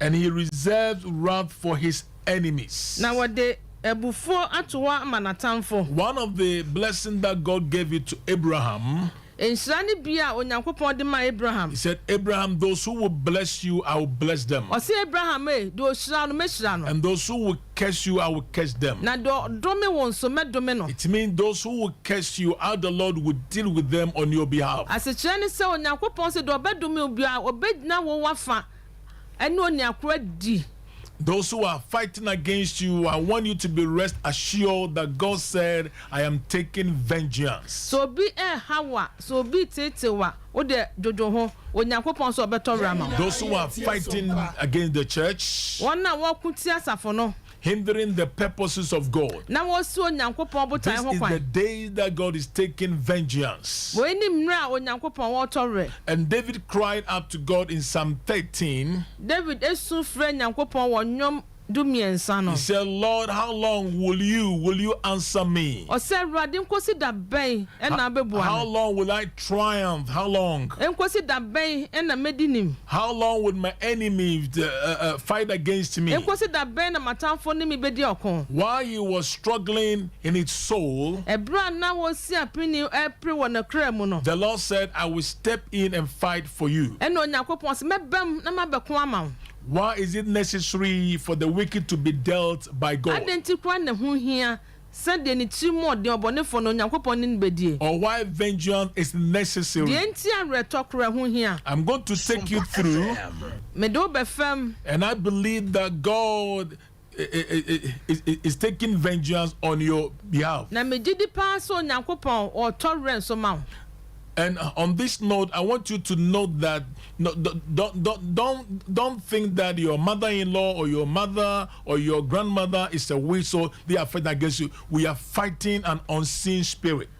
And he reserves wrath for his enemies. One of the blessings that God gave it to Abraham, he said, Abraham, those who will bless you, I will bless them. And those who will curse you, I will curse them. It means those who will curse you, how the Lord will deal with them on your behalf. Those who are fighting against you, I want you to be rest assured that God said, I am taking vengeance. So be so be tetewa. Those who are fighting against the church, hindering the purposes of God, this is the day that God is taking vengeance. And David cried out to God in Psalm 13. He said, Lord, how long will you answer me? How long will I triumph? How long? How long will my enemies fight against me? While he was struggling in his soul, the Lord said, I will step in and fight for you. Why is it necessary for the wicked to be dealt by God? Or why vengeance is necessary? I'm going to take you through, and I believe that God is taking vengeance on your behalf. And on this note, I want you to note that don't think that your mother-in-law or your mother or your grandmother is a witch, so they are fighting against you. We are fighting an unseen spirit.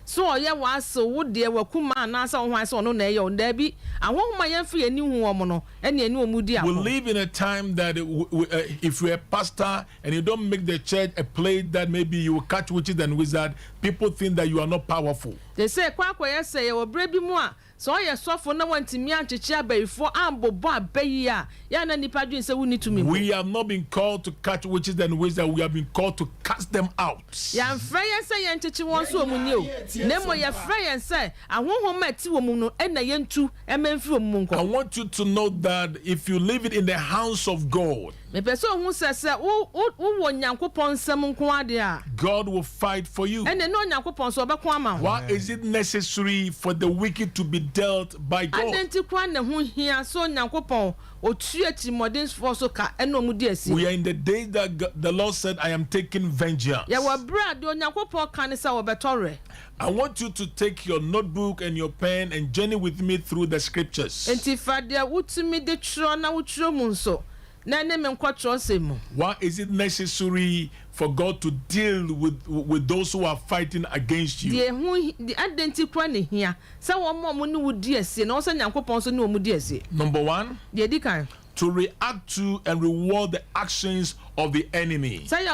So we live in a time that if you're a pastor and you don't make the church a place that maybe you will catch witches and wizards, people think that you are not powerful. They say, so I saw for no one to me and before we have not been called to catch witches and wizards, we have been called to cast them out. I want you to know that if you live it in the house of God, God will fight for you. Why is it necessary for the wicked to be dealt by God? We are in the day that the Lord said, I am taking vengeance. I want you to take your notebook and your pen and journey with me through the scriptures. Why is it necessary for God to deal with those who are fighting against you? Number one, to react to and reward the actions of the enemy. One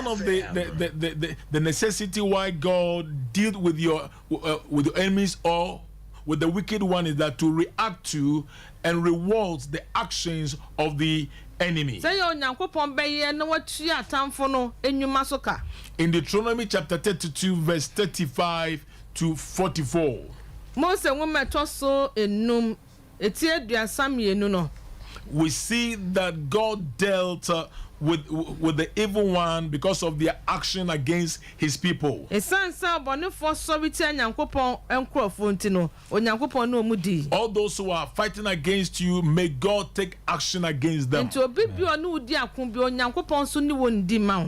of the necessity why God deals with your enemies or with the wicked one is that to react to and reward the actions of the enemy. In Deuteronomy chapter 32 verse 35 to 44, we see that God dealt with the evil one because of their action against his people. All those who are fighting against you, may God take action against them.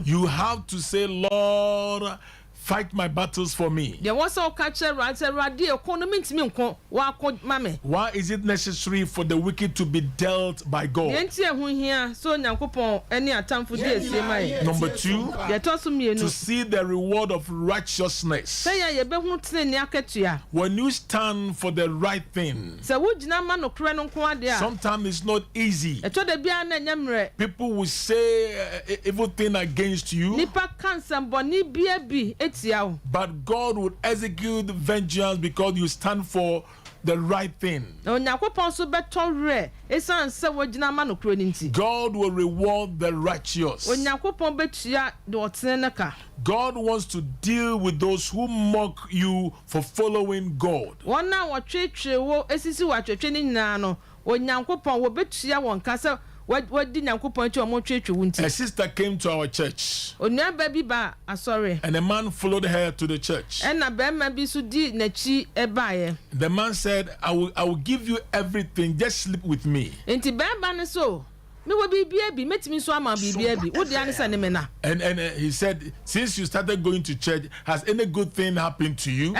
You have to say, Lord, fight my battles for me. Why is it necessary for the wicked to be dealt by God? Number two, to see the reward of righteousness. When you stand for the right thing, sometimes it's not easy. People will say evil thing against you. But God would execute vengeance because you stand for the right thing. God will reward the righteous. God wants to deal with those who mock you for following God. A sister came to our church, and a man followed her to the church. The man said, I will give you everything, just sleep with me. And he said, since you started going to church, has any good thing happened to you?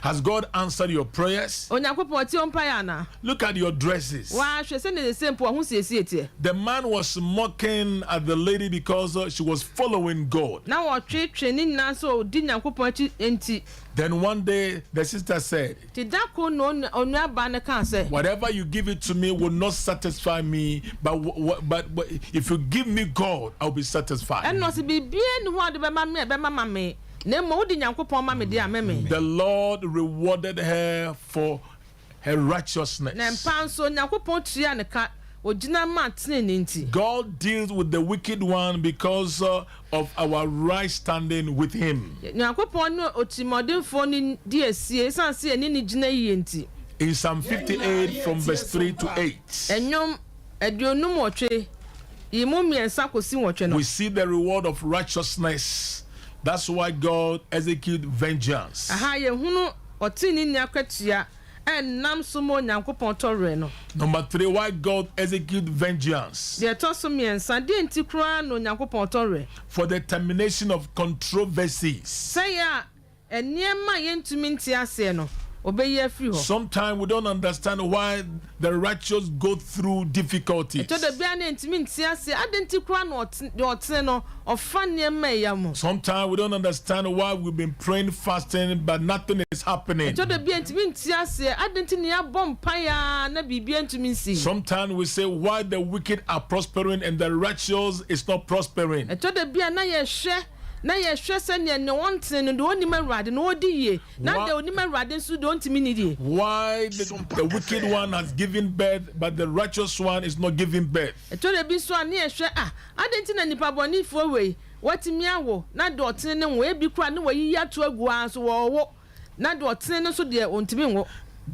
Has God answered your prayers? Look at your dresses. The man was mocking at the lady because she was following God. Then one day the sister said, whatever you give it to me will not satisfy me, but if you give me God, I'll be satisfied. The Lord rewarded her for her righteousness. God deals with the wicked one because of our right standing with Him. In Psalm 58 from verse 3 to 8, we see the reward of righteousness. That's why God executes vengeance. Number 3, why God executes vengeance? For the termination of controversies. Sometimes we don't understand why the righteous go through difficulties. Sometimes we don't understand why we've been praying, fasting, but nothing is happening. Sometimes we say why the wicked are prospering and the righteous is not prospering. Why the wicked one has given birth but the righteous one is not giving birth?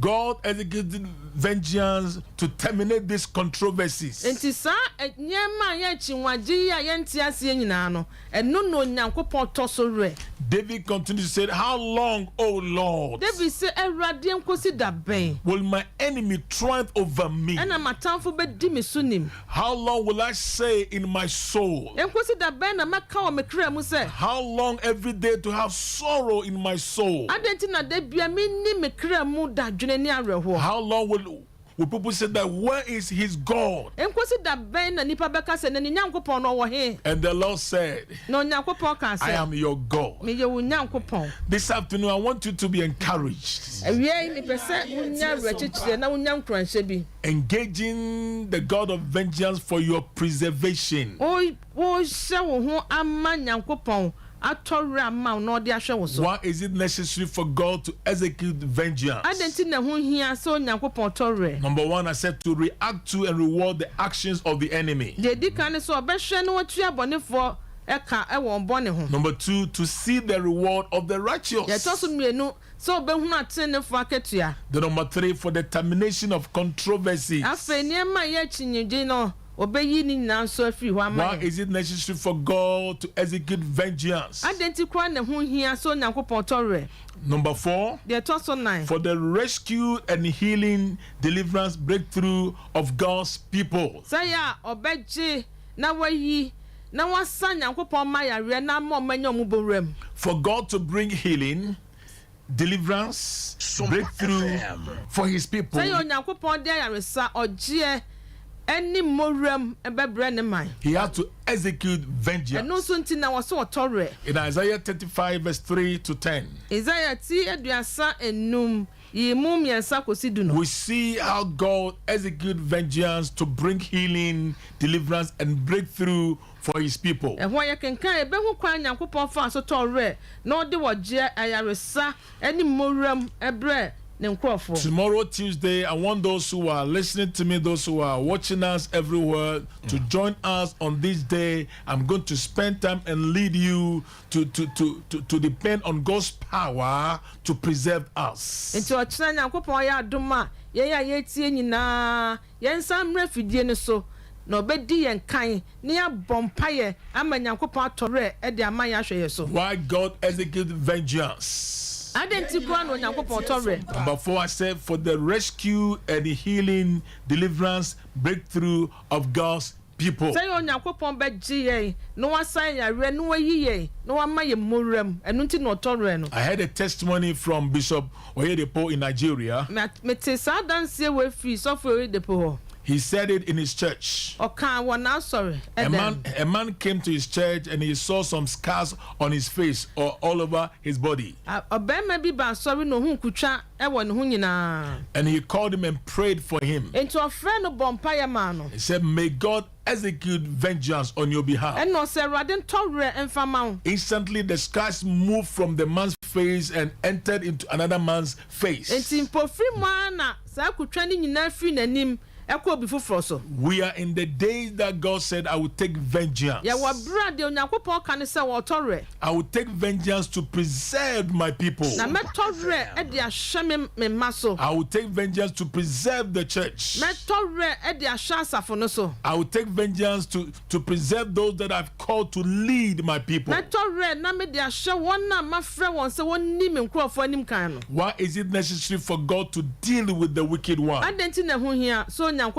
God executed vengeance to terminate these controversies. David continued to say, how long, O Lord, will my enemy triumph over me? How long will I say in my soul? How long every day to have sorrow in my soul? How long will people say that where is his God? And the Lord said, I am your God. This afternoon I want you to be encouraged. Engaging the God of vengeance for your preservation. Why is it necessary for God to execute vengeance? Number 1, I said to react to and reward the actions of the enemy. Number 2, to see the reward of the righteous. The number 3, for the termination of controversies. Why is it necessary for God to execute vengeance? Number 4, for the rescue and healing, deliverance, breakthrough of God's people. For God to bring healing, deliverance, breakthrough for His people. He has to execute vengeance. In Isaiah 35 verse 3 to 10. we see how God executes vengeance to bring healing, deliverance, and breakthrough for his people. Tomorrow, Tuesday, I want those who are listening to me, those who are watching us everywhere, to join us on this day. I'm going to spend time and lead you to depend on God's power to preserve us. No bedi yen kan near bompaye ama nyankopon atore e de ama ya hweye so. Why God execute vengeance? Number 4, I said, for the rescue and the healing, deliverance, breakthrough of God's people. I had a testimony from Bishop Oyedepo in Nigeria. He said it in his church. A man came to his church and he saw some scars on his face or all over his body. And he called him and prayed for him. He said, may God execute vengeance on your behalf. Instantly the scars moved from the man's face and entered into another man's face. We are in the days that God said, I will take vengeance. I will take vengeance to preserve my people. I will take vengeance to preserve the church. I will take vengeance to preserve those that I've called to lead my people. Why is it necessary for God to deal with the wicked one? Number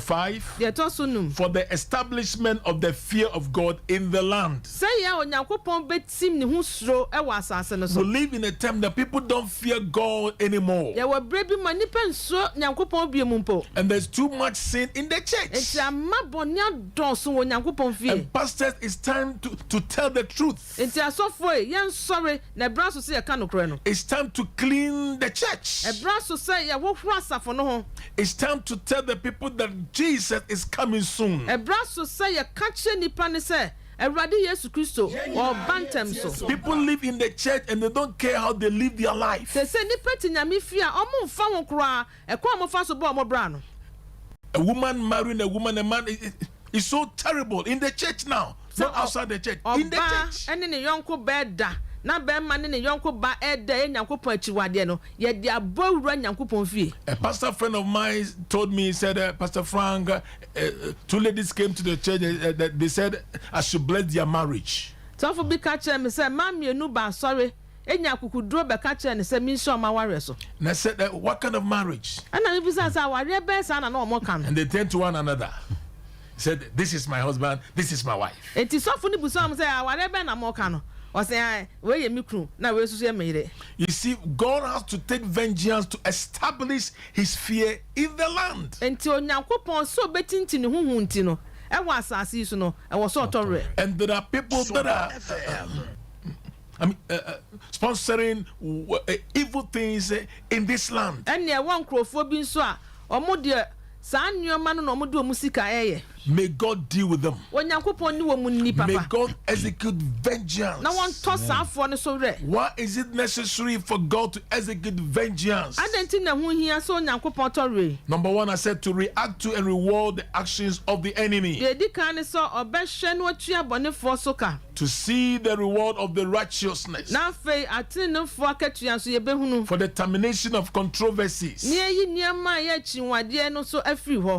5, for the establishment of the fear of God in the land. We live in a time that people don't fear God anymore. And there's too much sin in the church. And pastors, it's time to tell the truth. It's time to clean the church. It's time to tell the people that Jesus is coming soon. People live in the church and they don't care how they live their life. A woman marrying a woman, a man is so terrible in the church now. Not outside the church. In the church. A pastor friend of mine told me, he said, Pastor Frank, 2 ladies came to the church that they said I should bless their marriage. And I said, what kind of marriage? And they turned to one another. Said, this is my husband, this is my wife. You see, God has to take vengeance to establish his fear in the land. And there are people that are sponsoring evil things in this land. May God deal with them. May God execute vengeance. Why is it necessary for God to execute vengeance? Number 1, I said, to react to and reward the actions of the enemy. To see the reward of the righteousness. For the termination of controversies.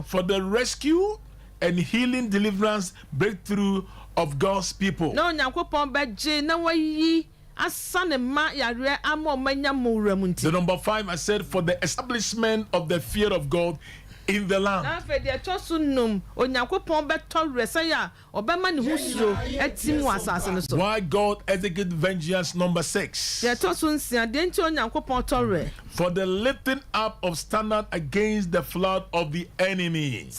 For the rescue and healing, deliverance, breakthrough of God's people. The number 5, I said, for the establishment of the fear of God in the land. Why God execute vengeance? Number 6. For the lifting up of standard against the flood of the enemy.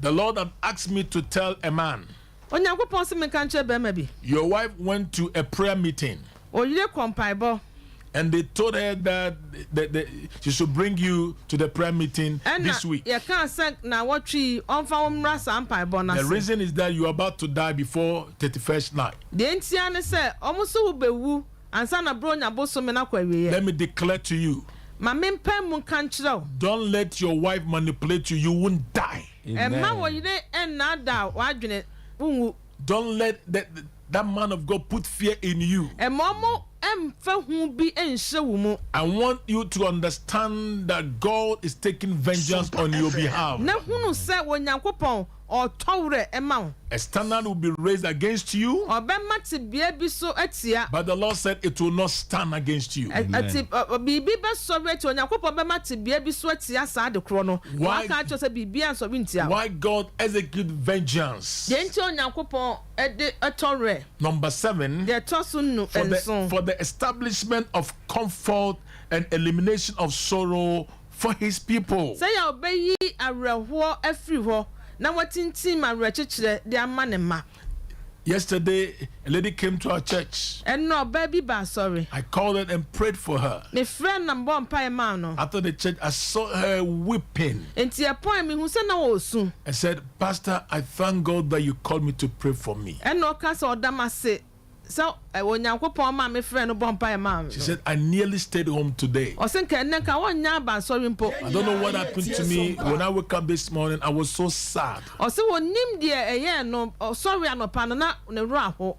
The Lord had asked me to tell a man. onyankopon se me kan che be ma bi. Your wife went to a prayer meeting. Oyire kompaibo. And they told her that she should bring you to the prayer meeting this week. The reason is that you are about to die before 31st night. Let me declare to you. Don't let your wife manipulate you. You won't die. Don't let that man of God put fear in you. I want you to understand that God is taking vengeance on your behalf. A standard will be raised against you, but the Lord said it will not stand against you. Why God execute vengeance? Number 7, for the establishment of comfort and elimination of sorrow for his people. Yesterday, a lady came to our church. I called her and prayed for her. After the church, I saw her weeping. I said, Pastor, I thank God that you called me to pray for me. She said, I nearly stayed home today. I don't know what happened to me. When I woke up this morning, I was so sad.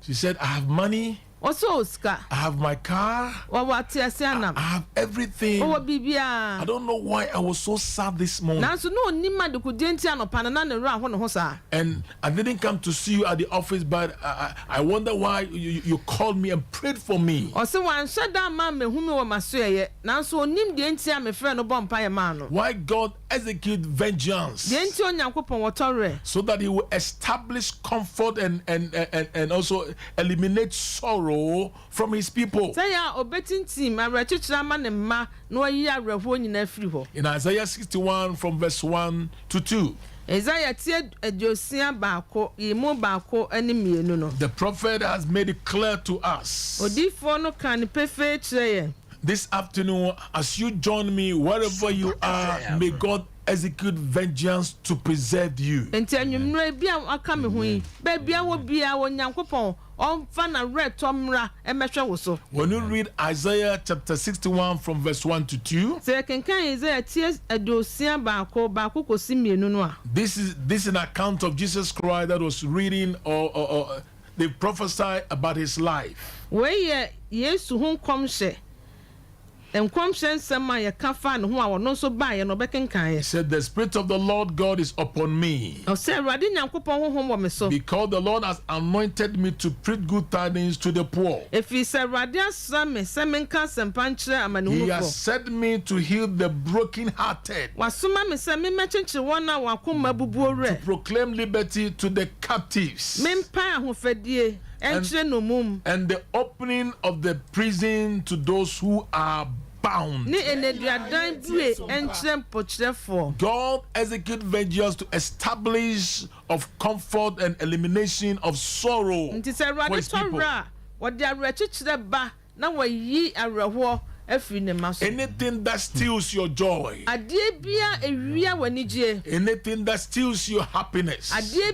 She said, I have money. I have my car. I have everything. I don't know why I was so sad this morning. And I didn't come to see you at the office, but I wonder why you called me and prayed for me. Why God execute vengeance so that he will establish comfort and also eliminate sorrow from his people. In Isaiah 61 from verse 1 to 2. The prophet has made it clear to us this afternoon, as you join me wherever you are, may God execute vengeance to preserve you. When you read Isaiah chapter 61 from verse 1 to 2, this is an account of Jesus Christ that was reading or they prophesied about his life. He said, the Spirit of the Lord God is upon me, because the Lord has anointed me to preach good tidings to the poor. He has sent me to heal the brokenhearted, to proclaim liberty to the captives, and the opening of the prison to those who are bound. God execute vengeance to establish of comfort and elimination of sorrow for his people. Anything that steals your joy, anything that steals your happiness, the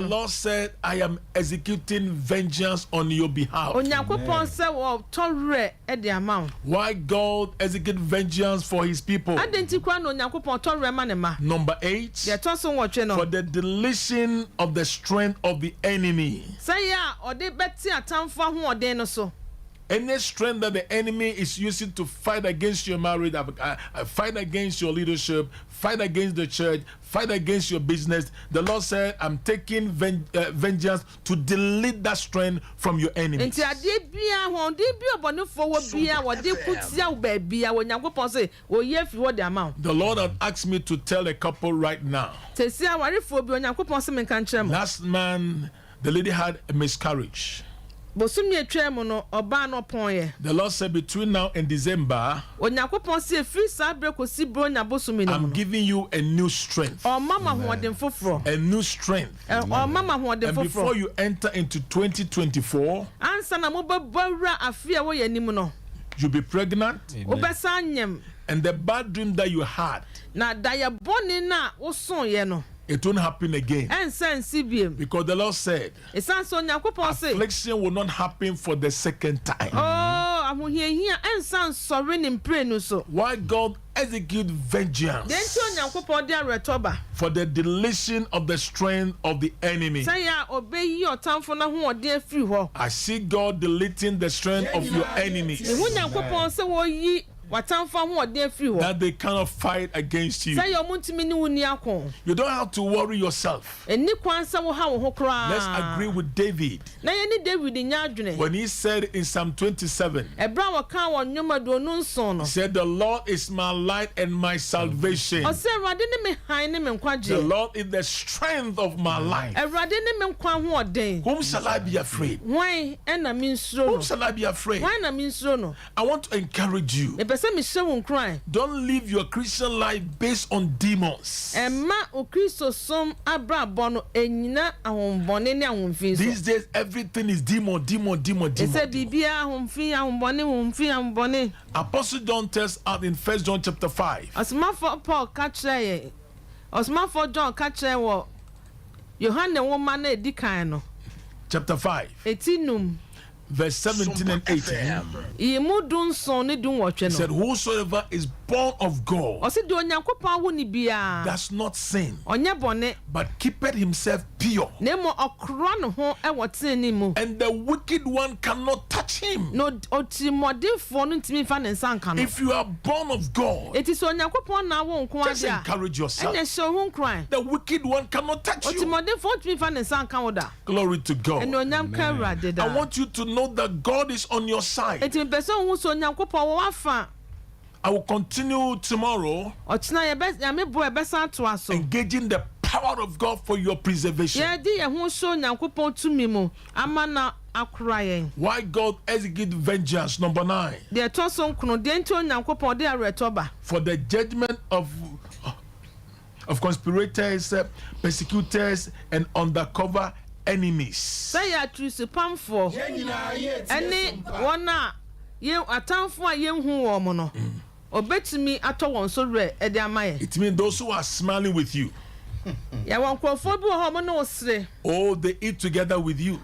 Lord said, I am executing vengeance on your behalf. Why God execute vengeance for his people? Number 8, for the deletion of the strength of the enemy. Any strength that the enemy is using to fight against your marriage, fight against your leadership, fight against the church, fight against your business, the Lord said, I'm taking vengeance to delete that strength from your enemies. The Lord had asked me to tell a couple right now. Last man, the lady had a miscarriage. bosumi etwa mu no oba no pon The Lord said between now and December, Onyankopon say free sabre kosi bro nya bosumi no. I'm giving you a new strength. O mama hoden foforo. A new strength. O mama hoden And foforo. before you enter into 2024, ansa na mo bawra afia wo yanim no. you'll be pregnant. Obesa nyem. And the bad dream that you had, Na daya boni na wo son ye no. it won't happen again. Because the Lord said, affliction will not happen for the second time. Why God execute vengeance for the deletion of the strength of the enemy. I see God deleting the strength of your enemies, that they cannot fight against you. You don't have to worry yourself. Let's agree with David when he said in Psalm 27, he said, the Lord is my light and my salvation. The Lord is the strength of my life. Whom shall I be afraid? Whom shall I be afraid? I want to encourage you. Don't live your Christian life based on demons. These days, everything is demon. Apostle John tells us in 1 John chapter 5. Chapter 5. Verse 17 and 18. He said, whosoever is born of God does not sin, but keepeth himself pure, and the wicked one cannot touch him. If you are born of God, just encourage yourself. The wicked one cannot touch you. Glory to God. Amen. I want you to know that God is on your side. I will continue tomorrow engaging the power of God for your preservation. Why God execute vengeance? Number 9. For the judgment of conspirators, persecutors, and undercover enemies. It means those who are smiling with you. Oh, they eat together with you.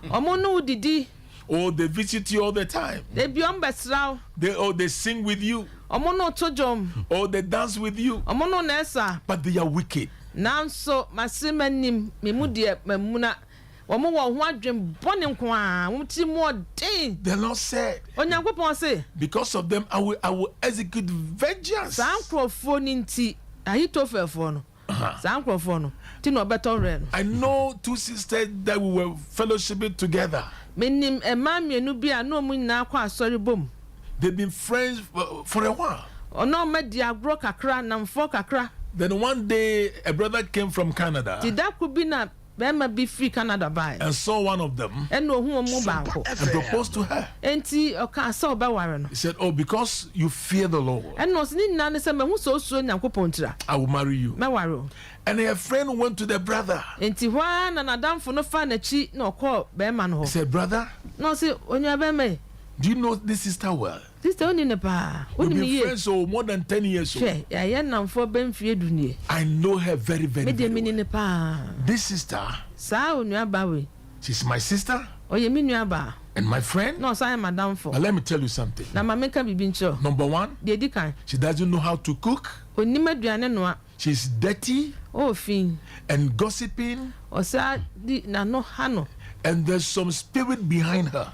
Oh, they visit you all the time. They sing with you. Oh, they dance with you. But they are wicked. The Lord said, because of them, I will execute vengeance. I know 2 sisters that we were fellowshipping together. They've been friends for a while. Then one day, a brother came from Canada and saw one of them and proposed to her. He said, oh, because you fear the Lord, I will marry you. And her friend went to the brother. He said, brother, do you know this sister well? We've been friends for more than 10 years old. I know her very, very, very well. This sister, she's my sister and my friend. But let me tell you something. Number 1, she doesn't know how to cook. She's dirty and gossiping. And there's some spirit behind her.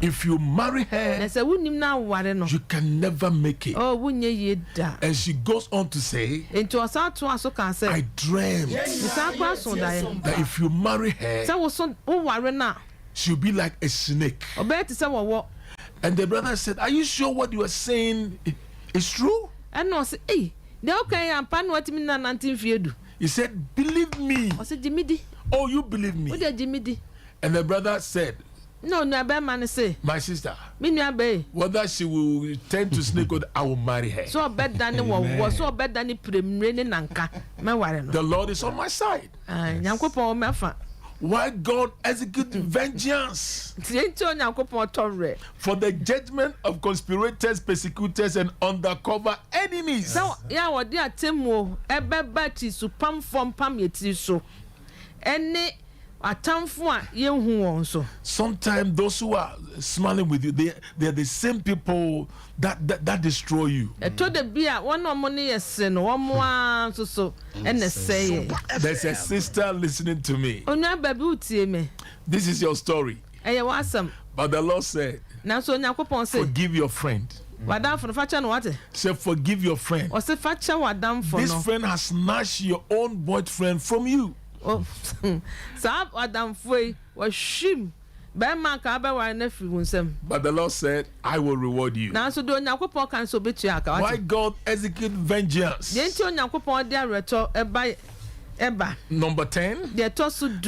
If you marry her, you can never make it. And she goes on to say, I dreamed that if you marry her, she'll be like a snake. And the brother said, are you sure what you are saying is true? He said, believe me, Oh, you believe me? And the brother said, no, man say, my sister, whether she will tend to snake or I will marry her. So better than the one was so better than the The Lord is on my side. Why God execute vengeance for the judgment of conspirators, persecutors, and undercover enemies. So, yeah, what they are temo, ebebati su pam from pam yeti so. Any atamfua yen who so. Sometimes those who are smiling with you, they are the same people that destroy you. To the beer, one more money is sin, one more so, and they say, there's a sister listening to me. Oh, no, baby, me. This is your story. I awesome. But the Lord said, now so now forgive your friend. Wadam for the faction what? Say forgive your friend. Or say faction wadam for this friend has snatched your own boyfriend from you. Oh, Sab Adam Fui was shim. But the Lord said, I will reward you. Now, so don't why God execute vengeance? Number 10,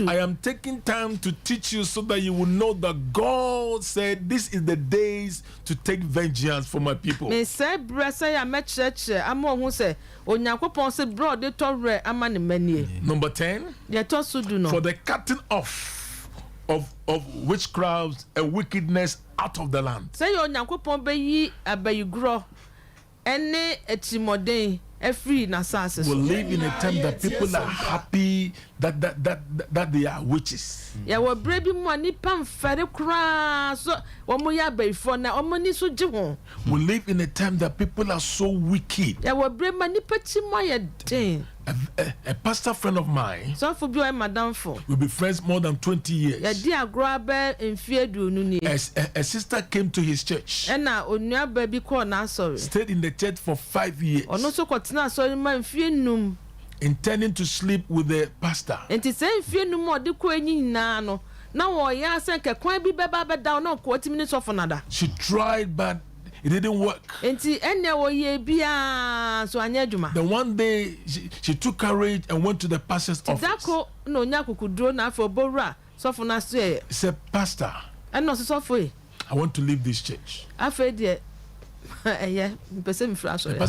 I am taking time to teach you so that you will know that God said this is the days to take vengeance for my people. Number 10, for the cutting off of witchcraft and wickedness out of the land. Free na sasses. We live in a time that people are happy that they are witches. Yeah, we baby money pam fere kra so omoya before na omoni so jiho. We live in a time that people are so wicked. Yeah, we baby money pachi moya den. A pastor friend of mine, so for be madam for, we'll be friends more than 20 years. Yeah, dear grabber in fear do nuni. A sister came to his church. And now on your baby call now sorry. Stayed in the church for 5 years. Or no so continue sorry man fear num. Intending to sleep with the pastor. And to say fear no more the queen nano. Now ya sank a quite be baba down no 40 minutes of another. She tried but it didn't work. And then one day she took courage and went to the pastor's office. No, Naku could draw now for Bora. So for us, say, Pastor, and not so for I want to leave this church. I fed yet. Yeah, the pastor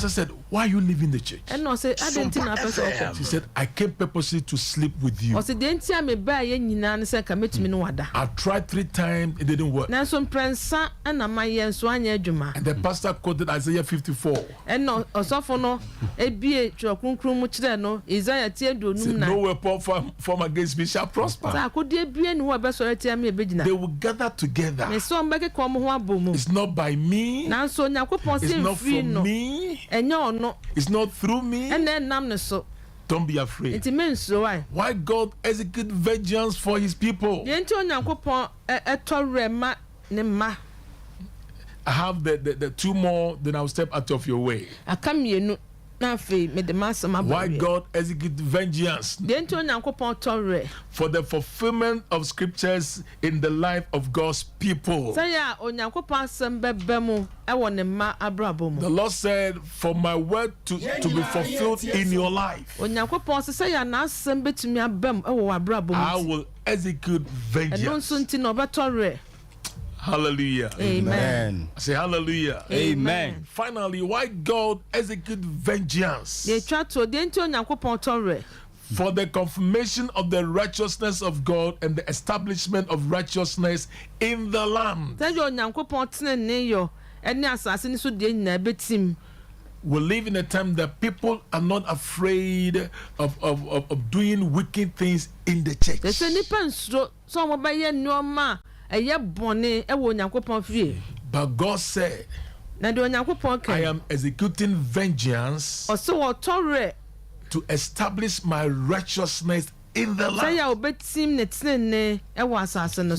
said, why are you leaving the church? And no, say, I didn't think she said, I came purposely to sleep with you. I said, didn't tell me by any nan said, commit to me no other. I tried 3 times, it didn't work. Now, some prince and a my yen swan juma. And the pastor quoted Isaiah 54. And no, or so for no, a be to much there, no, Isaiah tear do no weapon form against me shall prosper. I could be any who better tell me a bit. They will gather together. It's not by me. Now, so now. It's not from me. And no, it's not through me. And then I'm so. Don't be afraid. It means so why God execute vengeance for his people. I have the 2 more, then I'll step out of your way. I come here Why God execute vengeance for the fulfillment of scriptures in the life of God's people. The Lord said, for my word to be fulfilled in your life, I will execute vengeance. Hallelujah. Amen. I say hallelujah. Amen. Finally, why God execute vengeance? For the confirmation of the righteousness of God and the establishment of righteousness in the land. We live in a time that people are not afraid of doing wicked things in the church. But God said, I am executing vengeance to establish my righteousness in the land.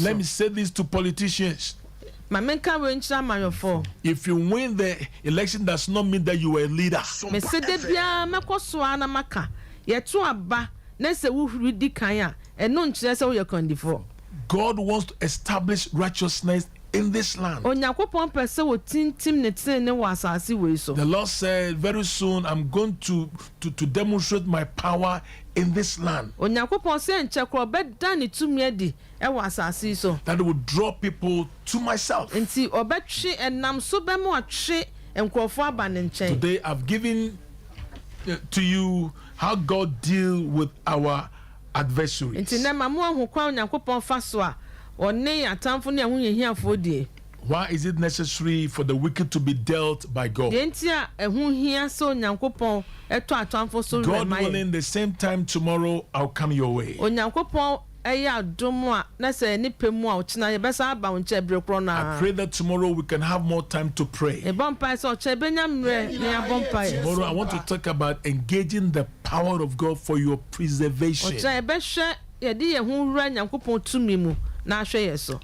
Let me say this to politicians. If you win the election, does not mean that you are a leader. God wants to establish righteousness in this land. The Lord said, very soon I'm going to demonstrate my power in this land. That will draw people to myself. Today I've given to you how God deals with our adversaries. Why is it necessary for the wicked to be dealt by God? God willing, the same time tomorrow I'll come your way. I pray that tomorrow we can have more time to pray. Tomorrow I want to talk about engaging the power of God for your preservation.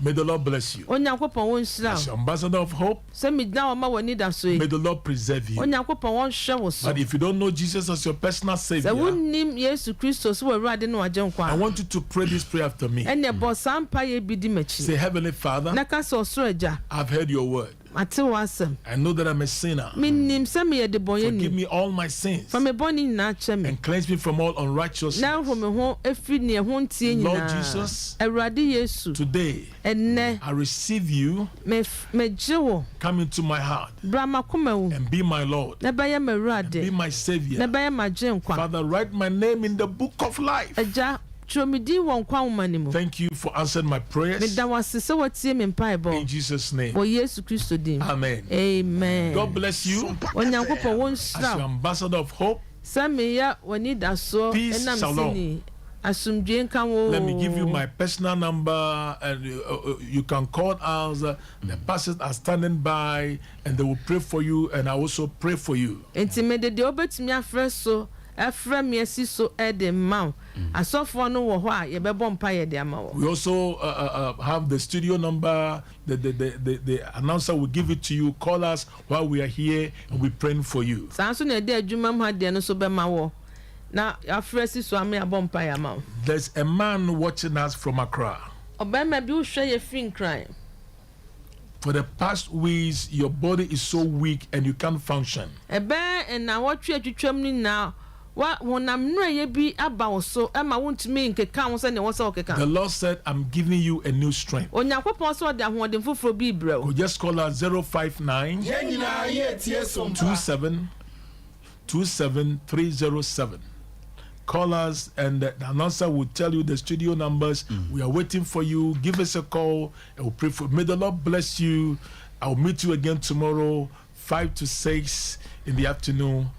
May the Lord bless you. As your ambassador of hope, may the Lord preserve you. But if you don't know Jesus as your personal Savior, I want you to pray this prayer after me. Say, Heavenly Father, I've heard your word. I know that I'm a sinner. Forgive me all my sins and cleanse me from all unrighteousness. Lord Jesus, today I receive you. Come into my heart and be my Lord and be my Savior. Father, write my name in the book of life. Thank you for answering my prayers. In Jesus' name. Amen. Amen. God bless you. As your ambassador of hope, peace, shalom. Let me give you my personal number, and you can call us. The pastors are standing by and they will pray for you, and I also pray for you. We also have the studio number. The announcer will give it to you. Call us while we are here and we're praying for you. There's a man watching us from Accra. For the past weeks, your body is so weak and you can't function. The Lord said, I'm giving you a new strength. Just call us 059 27 307. Call us and the announcer will tell you the studio numbers. We are waiting for you. Give us a call and we'll pray for you. May the Lord bless you. I'll meet you again tomorrow, 5 to 6 in the afternoon.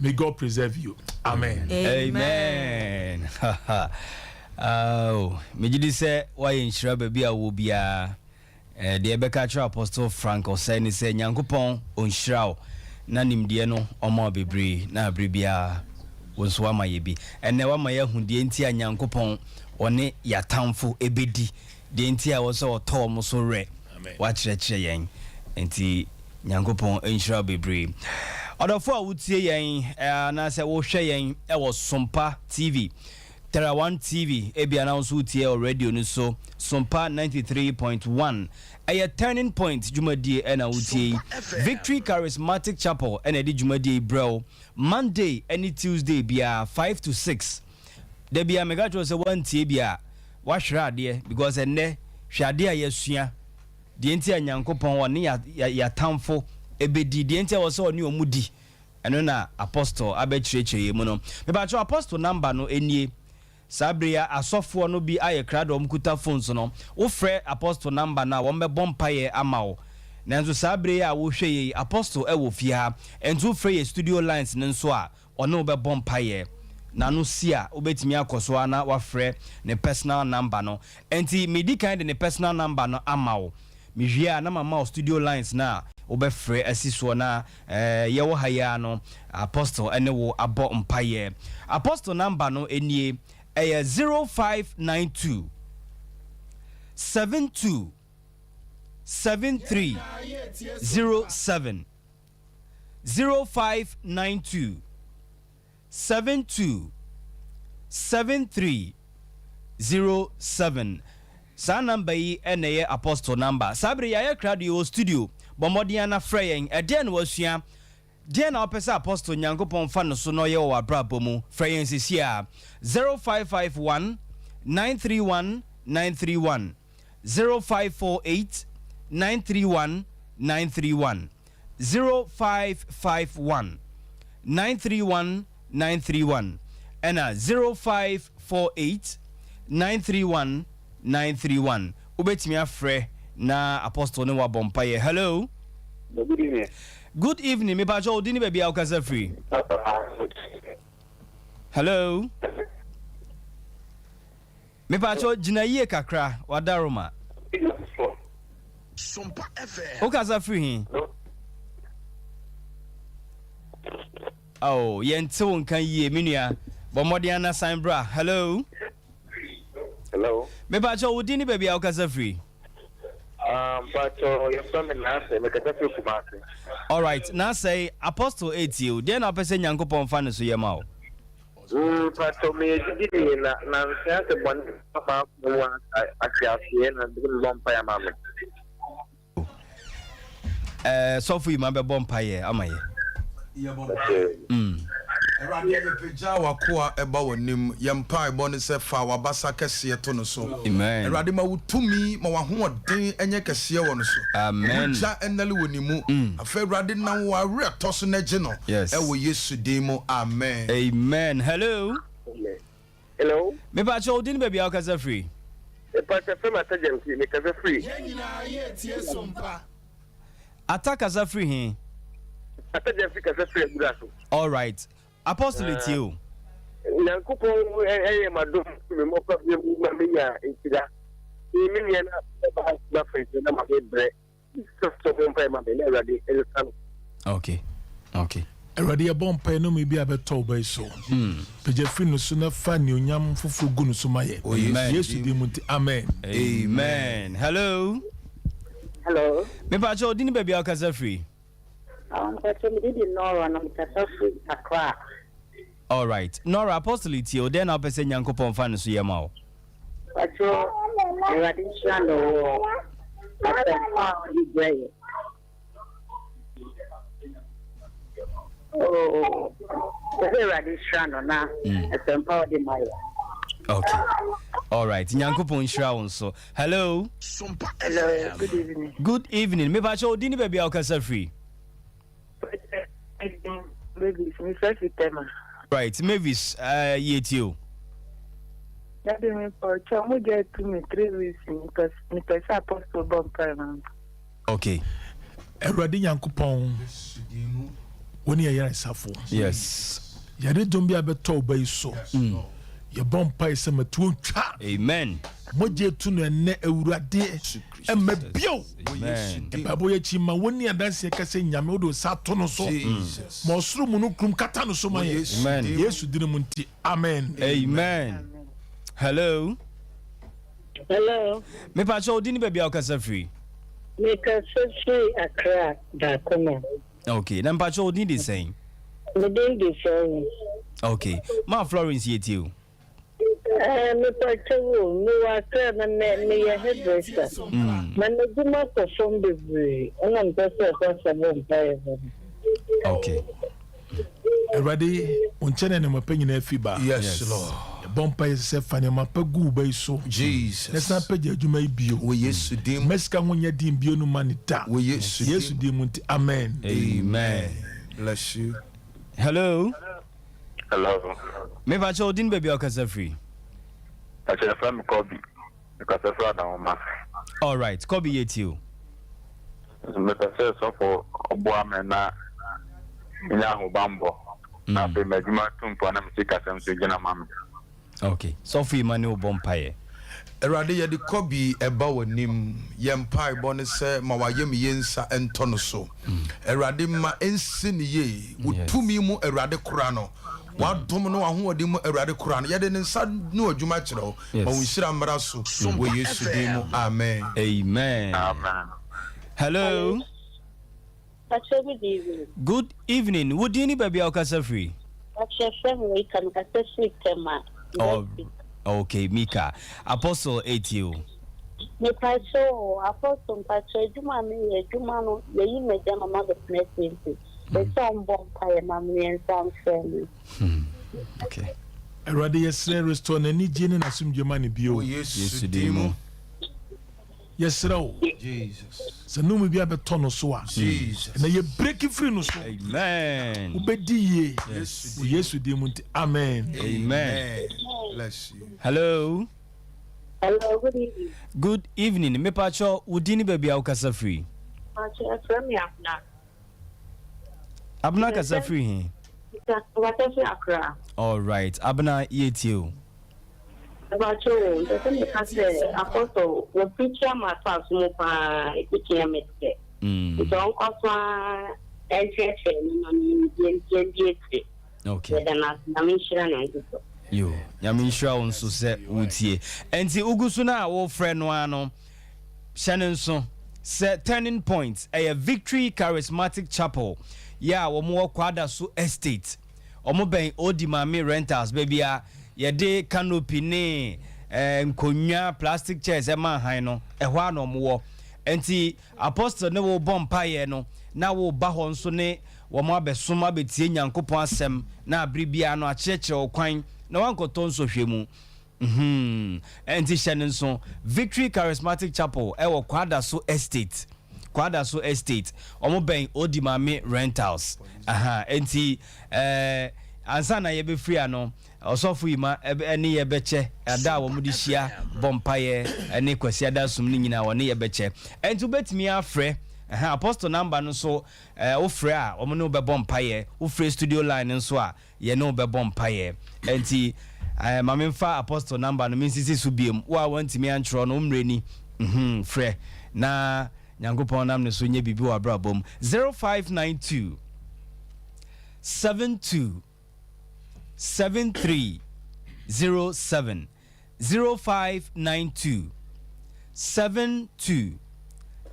May God preserve you. Amen. Amen. Oh, me did say why in Shrabe be a wubia. The Ebeka Apostle Frank or say ni say Nyankopon on Shrao. Nanim dieno omo bebre na bribia wonswa mayebi. Ene wa maye hu de ntia Nyankopon one yatamfo ebedi. De ntia wo so oto mo so re. Wa kyerɛkyerɛ yen. Enti Nyankopon enhyira bebre. Odofo a wutie yen na se wo hwɛ yen e wo SOMPA TV. Tera 1 TV ebi announce wutie radio ni so SOMPA 93.1 a turning point Jumadi and wutie Victory Charismatic Chapel and edi Jumadi bro Monday any Tuesday bia 5 to 6 there bia mega to say 1 tie bia wa hwra de because enne hwade a yesua de enti anyankopon woni ya tamfo ebedi de enti wo se oni omudi eno na apostle abechirechire mu no me ba apostle number no enie Sabria asofo no bi aye krado omkuta phones no wo frɛ apostle number na wo mbɛbɔ mpaye amawo nanzo sabria wo hwɛ yi apostle e wo fia enzo frɛ ye studio lines nso a ɔno bɛbɔ mpaye na no sia obetimi akoso ana wa frɛ ne personal number no enti medi kind ne personal number no amawo me hwia na mama studio lines na obɛfrɛ asiso na ye wo haya no apostle ene wo abɔ mpaye apostle number no enie 0592 72 73 07 0592 72 73 07 Sa number yi ene apostle number. Sabre ya radio studio. Bomodiana Freyen. Eden wasua. Den opesa apostle Nyankopon fa no so no ye wa brabo mu. Freyen sisia 0551 931 931 0548 931 931 0551 931 931 and 0548 931 931 ubetimi afre na apostle ne wa bompaye. Hello, good evening. Good evening, me ba jo dini baby awkaza free. Hello, me ba jo jinaye kakra wadaroma SOMPA FM. awkaza free. Oh, yente won kan yie menua bomodiana sanbra. Hello, Hello. me ba jo dini baby awkaza free. But your family last make a few kumasi. All right, now say apostle 80 then I person Nyankopon fa no so yema o. But me did na say the one papa no afiase na the bompa mama. So for you man be bompaye amaye. Erade peja wakoa eba wonim yempa ebo ne se fa wabasa kese to no so. Amen. Erade ma wutumi ma wahoɔden enye kese wo no so. Amen. Ja enale wonimu. Afa erade na wo are to so na gye no. Yes. Ewo Yesu din mu. Amen. Amen. Hello. Hello. Me ba cho din baby awkaza free. The pastor from Agency make a free. Attack as a free hin. Agency ka free gudaso. All right. Apostle it you. Nyankupo madum me mo pa me ya intida. Imi ya na free na ma bre. So bompa ma be na erade elsan. Okay. Okay. Erade ya bompa no me bi abeto ba so. Peje free no so na fa ni onyam fufu gu no so maye. Amen. Yesu di munti. Amen. Amen. Hello. Hello. Me ba cho din baby awkaza free. But me didn't know and I'm free Accra. All right. Nora apostle it you then I person Nyankopon fa no so yema o. But you are in Shando. Oh, where are these Shando now? It's empowered in my. Okay. All right. Nyankopon shira won so. Hello. SOMPA Hello. FM. Good evening. Good evening. Me ba cho din baby awkaza free. Maybe me first with them. Right. Mavis yet you. That me for chamu get to me 3 weeks because me pesa apostle bomb. Okay. Erade Nyankopon woni ya yare safo. Yes. Yare dombi abeto ba so. Ye bompa ise matu twa. Amen. Moje tu no ene awurade ema bio. Amen. Babo ye chi ma woni adanse ka se nyame odo sa to no so. Ma osuru mu no krum kata no so ma ye. Amen. Yesu dinu mu nti. Amen. Amen. Hello. Hello. Me pa cho din baby awkaza free. Make a free Accra da come. Okay. Then pa cho din the same. Me dey the phone. Okay. Ma Florence yet you. Me pacho me wa kra na me ya hairdresser. Man me do ma perform the way. I'm person for some time. Okay. Erade onchene ne mapanyi na afiba. Yes, Lord. Bompa ise fane mapagu ba so. Jesus. Nesa page adwuma bio. Wo Yesu din. Meska honya din bio no manita. Wo Yesu din. Yesu din munti. Amen. Amen. Bless you. Hello. Hello. Me pa cho din baby awkaza free. I said from Kobe. Because I saw that man. All right. Kobe yet you. Me pesa so for obo na nya ho bambo. Na be meduma tumpo na msika sem so gina mam. Okay. So for Emmanuel bompaye. Erade ye de kobi eba wonim yempa ebo ne se ma wayem yensa ento no so. Erade ma ensi ne ye wutumi mu erade kura no. Wadom no ahoɔden mu Awurade kura no yɛde ne nsa no adwuma kyerɛ wo ma wo nhyira mmara so wɔ Yesu din mu amen. Amen. Amen. Hello. Good evening. Good evening. Would you need baby awkaza free? We can get a sweet tema. Oh, okay, Mika. Apostle 80. Me pacho, apostle pacho, Juma me, Juma no, the image and another message. The song bomb pie, mammy and some family. Okay. Rather, yes, restore any gin and assume your money be. Oh, yes, demo. Yes, sir. Jesus. So no, maybe I be ton of soa. Jesus. And you break it free no so. Amen. Ubedi. Yes, yes, we demonte. Amen. Amen. Bless you. Hello. Hello, good evening. Good evening. Me pacho udini baby au kasa free. Pacho, from me up now. Abna kasa free he. Whatever Accra. All right. Abna yetio. About you, the thing is, apostle, we preacher my past, Mopa, Epikia Medicaid. It's all of entry training. Okay. I'm insurance. Yo, Yamisha on so set Wutie. And the Ugusuna, old friend Wano, Shannon son, set turning points, a Victory Charismatic Chapel. Yeah, or more Quadasu Estate. Or more bang Odimami Rentals, baby. Ye de canopy ne konya plastic chairs ema han no ehwa no mo enti apostle ne wo bompaye no na wo ba ho nso ne wo mo abesoma betie nyankopon asem na abribia no akyekye okwan na wankoto nso hwemu enti hyene nso Victory Charismatic Chapel ewo Kwadaso Estate omo ben Odimame Rentals enti ansa na ye be free ano osofu ima ene ye beche ada wo mudi hia bompaye ene kwasi ada sum ni nyina wo ne ye beche enti betimi afre apostle number no so wo frɛ a wo no be bompaye wo frɛ studio line nso a ye no be bompaye enti mamemfa apostle number no minsisi so biem wo a wantimi antro no umreni frɛ na nyankopɔn nam ne so nye bibi wa brabom 0592 72 7307 0592 72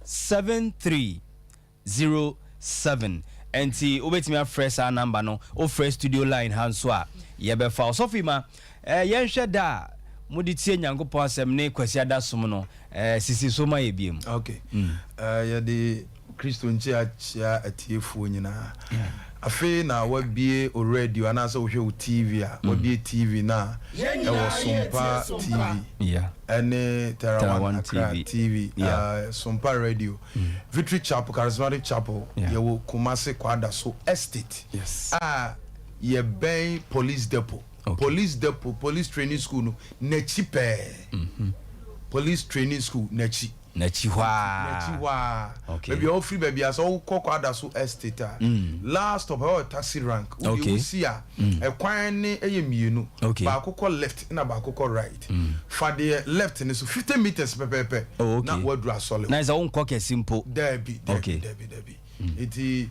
7307 enti obetimi afresh our number no o fresh studio line hanso a ye be fa osofima yenhwe da mudi tie nyankopon asem ne kwasi ada som no sisi so ma ye biem okay ye de Kristo nchi achia atiefu nyina afi na wabie o radio anasa wo hwe TV a wabie TV na e wo SOMPA TV ene Terawan TV SOMPA radio Victory Chapel Charismatic Chapel ye wo Kumasi Kwadaso Estate ye ben police depot police training school no nechi pe police training school nechi okay. Maybe all free baby as all Kwadaso Estate last of our taxi rank you see a kwan ne eyemienu ba akoko left na ba akoko right for the left ne so 50 meters pepepe na wadru asole na is on kwake simple debi iti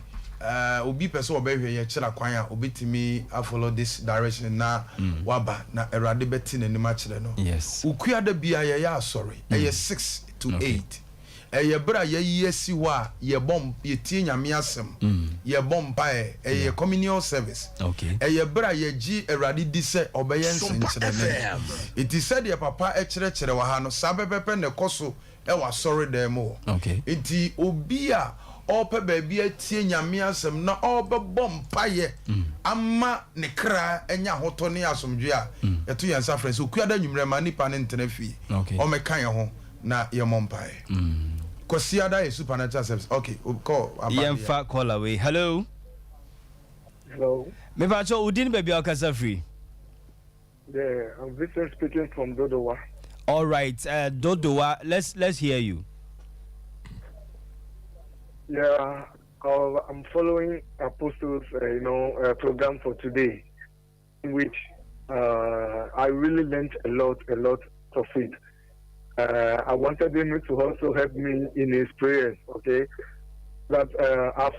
obi person obehwe ye kira kwan a obetimi follow this direction na waba na erade beti na nima kire no ukuada bia ye ya asore eye 6 to 8 ye bra ye yesi wa ye bom ye tie nyame asem ye bom pae ye communion service ye bra ye gi erade di se obeye nsenkire ne it is said ye papa e kire wa ha no sabepepe ne koso e wa sorry dem o enti obi a ope baby atie nyame asem na obebom pae ama ne kra enya hoto ne asomdwe a eto yansa frɛ so kuada nwumre ma nipa ne ntena fie o mekan ye ho na ye mompae Kosiada is supernatural service. Okay, call. Yemfa call away. Hello. Me bacho udin baby akasa free. Yeah, I'm Vincent speaking from Dodowa. All right, Dodowa, let's hear you. Yeah, I'm following Apostles, program for today, in which I really learned a lot of it. I wanted him to also help me in his prayers, okay? That I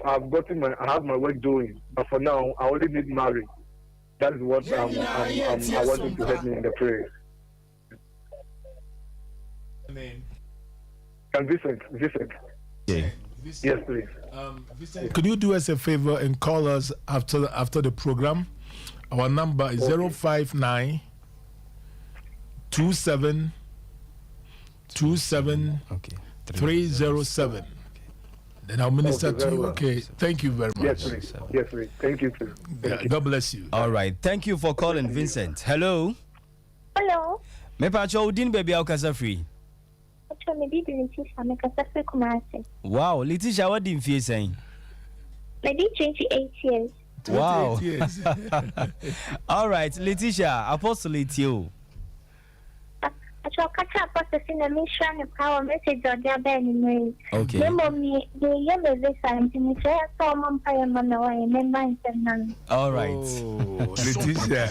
have my work doing, but for now I only need marriage. That is what I want him to help me in the prayers. And Vincent. Yeah. Yes, please. Could you do us a favor and call us after the program? Our number is 059 27 27 Okay. 307. Then I'll minister to you. Okay. Thank you very much. Yes, please. Yes, please. Thank you, too. God bless you. All right. Thank you for calling, Vincent. Hello. Hello. Me pacho udin baby au kasa free. Actually, maybe the Letitia make a separate commercial. Wow, Letitia, what did you say? Maybe 28 years. Wow. 28 years. All right, Letitia, Apostle Letio. Actually, catch up processing a mission of power message or their benny. Okay. Remember me, the yellow this time to me, say, so Umpire man away, remember and All right. Oh, Letitia.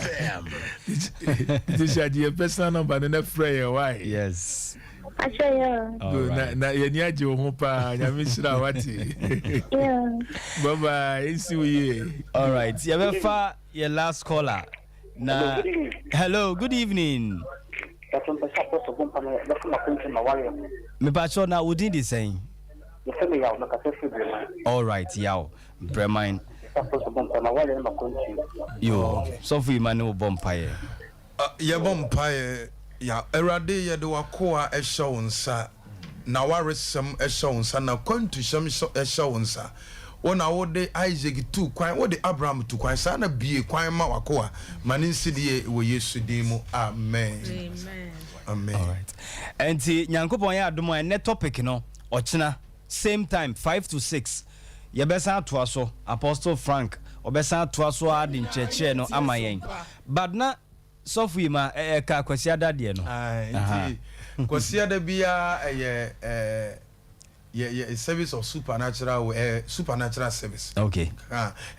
Letitia, the personal number and a prayer. Why? Yes. Actually, All right. Na yenyaje wo pa nyamishira wati. yeah. Bye bye. See you. All right. Yabefa your last caller. Na hello, good evening. Me pacho na udin di saying. All right, yaw. Bremine. Yo, so for Emmanuel Bompaye. Ye bompaye ya erade ye de wakoa ehye wonsa na waresem ehye wonsa na kwantu hyem ehye wonsa wona wode Isaac tu kwan wode Abraham tu kwan sa na bie kwan ma wakoa mane nsidie wo Yesu din mu amen. Amen. All right. And nyankopon ya adom a net topic no ochina same time 5 to 6. Ye besa to aso Apostle Frank obesa to aso adi ncheche no amayen. But na sofu ma ka kwasi adade no. Kwasi adabia ye service of supernatural supernatural service. Okay.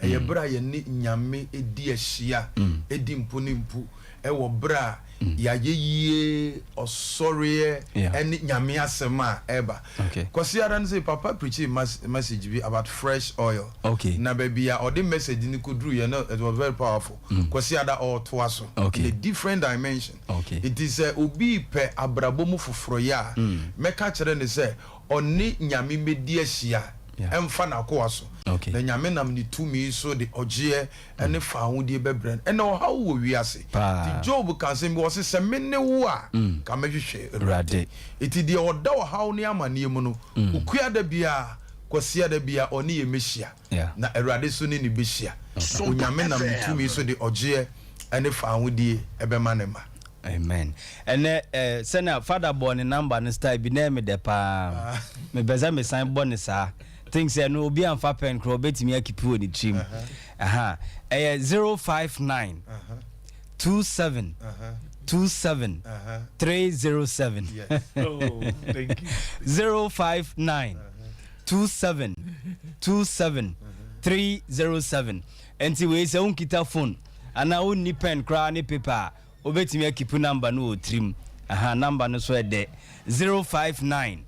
Ye bra ye ni nyame edi ahia edi mponimpu wo bra ya ye osore any nyame asema eba. Okay. Kwasi adan say papa preaching message be about fresh oil. Okay. Na baby ya or the message ni kudru you know it was very powerful. Kwasi ada all twaso. Okay. In a different dimension. Okay. It is obi pe abrabomu fufuro ya. Meka kire ne say oni nyame medi ahia emfa na koaso. Okay. Na nyame nam ni tumi so de ogie ene fa ahudie bebren ene o hawo wo wiase. Ti Job kan say me wo se me ne wo a ka mehwehwe Rade. Iti de oda o hawo ne amane mu no ukua da bia kwasia da bia oni ye mehia na erade so ne ni behia. Onyame nam ni tumi so de ogie ene fa ahudie ebema ne ma. Amen. And sena father born number and style bi na me de pa. Me beza me sign born sa. Things say no obi amfa pen kro betimi akipu ni trim. 059 27 27 307. Yes. Oh, thank you. 059 27 27 307. Enti we say unkita phone ana unni pen kra ni paper obetimi akipu number no trim. Number no so e de 059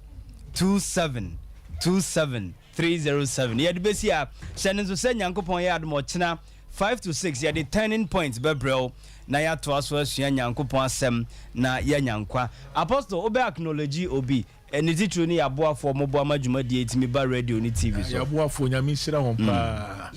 27 27 307. Yet besia Shannon so say nyankopon ya admo chena 5 to 6 ya the turning points bebrel na ya to aso asua nyankopon asem na ya nyankwa. Apostle obe acknowledge obi eni titru ni aboafo mobo amadwuma die etimi ba radio ni TV so. Ya aboafo nyame hira ho pa.